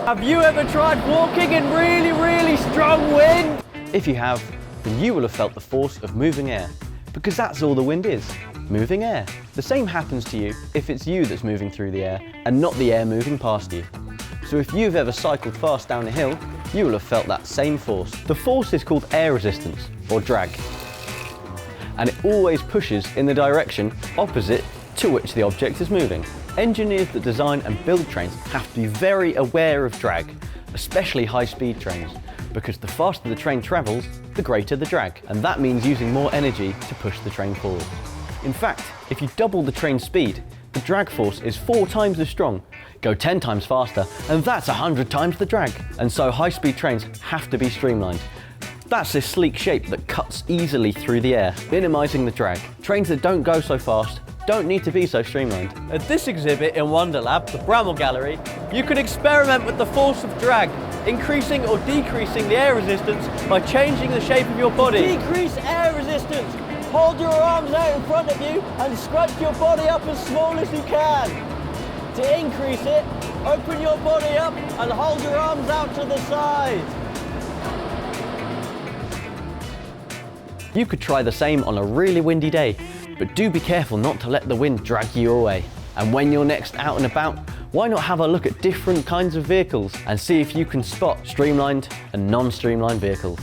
Have you ever tried walking in really, really strong wind? If you have, then you will have felt the force of moving air, because that's all the wind is, moving air. The same happens to you if it's you that's moving through the air and not the air moving past you. So if you've ever cycled fast down a hill, you will have felt that same force. The force is called air resistance, or drag, and it always pushes in the direction opposite to which the object is moving. Engineers that design and build trains have to be very aware of drag, especially high-speed trains, because the faster the train travels, the greater the drag, and that means using more energy to push the train forward. In fact, if you double the train's speed, the drag force is 4 times as strong. Go 10 times faster, and that's 100 times the drag. And so high-speed trains have to be streamlined. That's this sleek shape that cuts easily through the air, minimizing the drag. Trains that don't go so fast don't need to be so streamlined. At this exhibit in Wonderlab, the Bramall Gallery, you can experiment with the force of drag, increasing or decreasing the air resistance by changing the shape of your body. Decrease air resistance. Hold your arms out in front of you and scrunch your body up as small as you can. To increase it, open your body up and hold your arms out to the side. You could try the same on a really windy day, but do be careful not to let the wind drag you away. And when you're next out and about, why not have a look at different kinds of vehicles and see if you can spot streamlined and non-streamlined vehicles.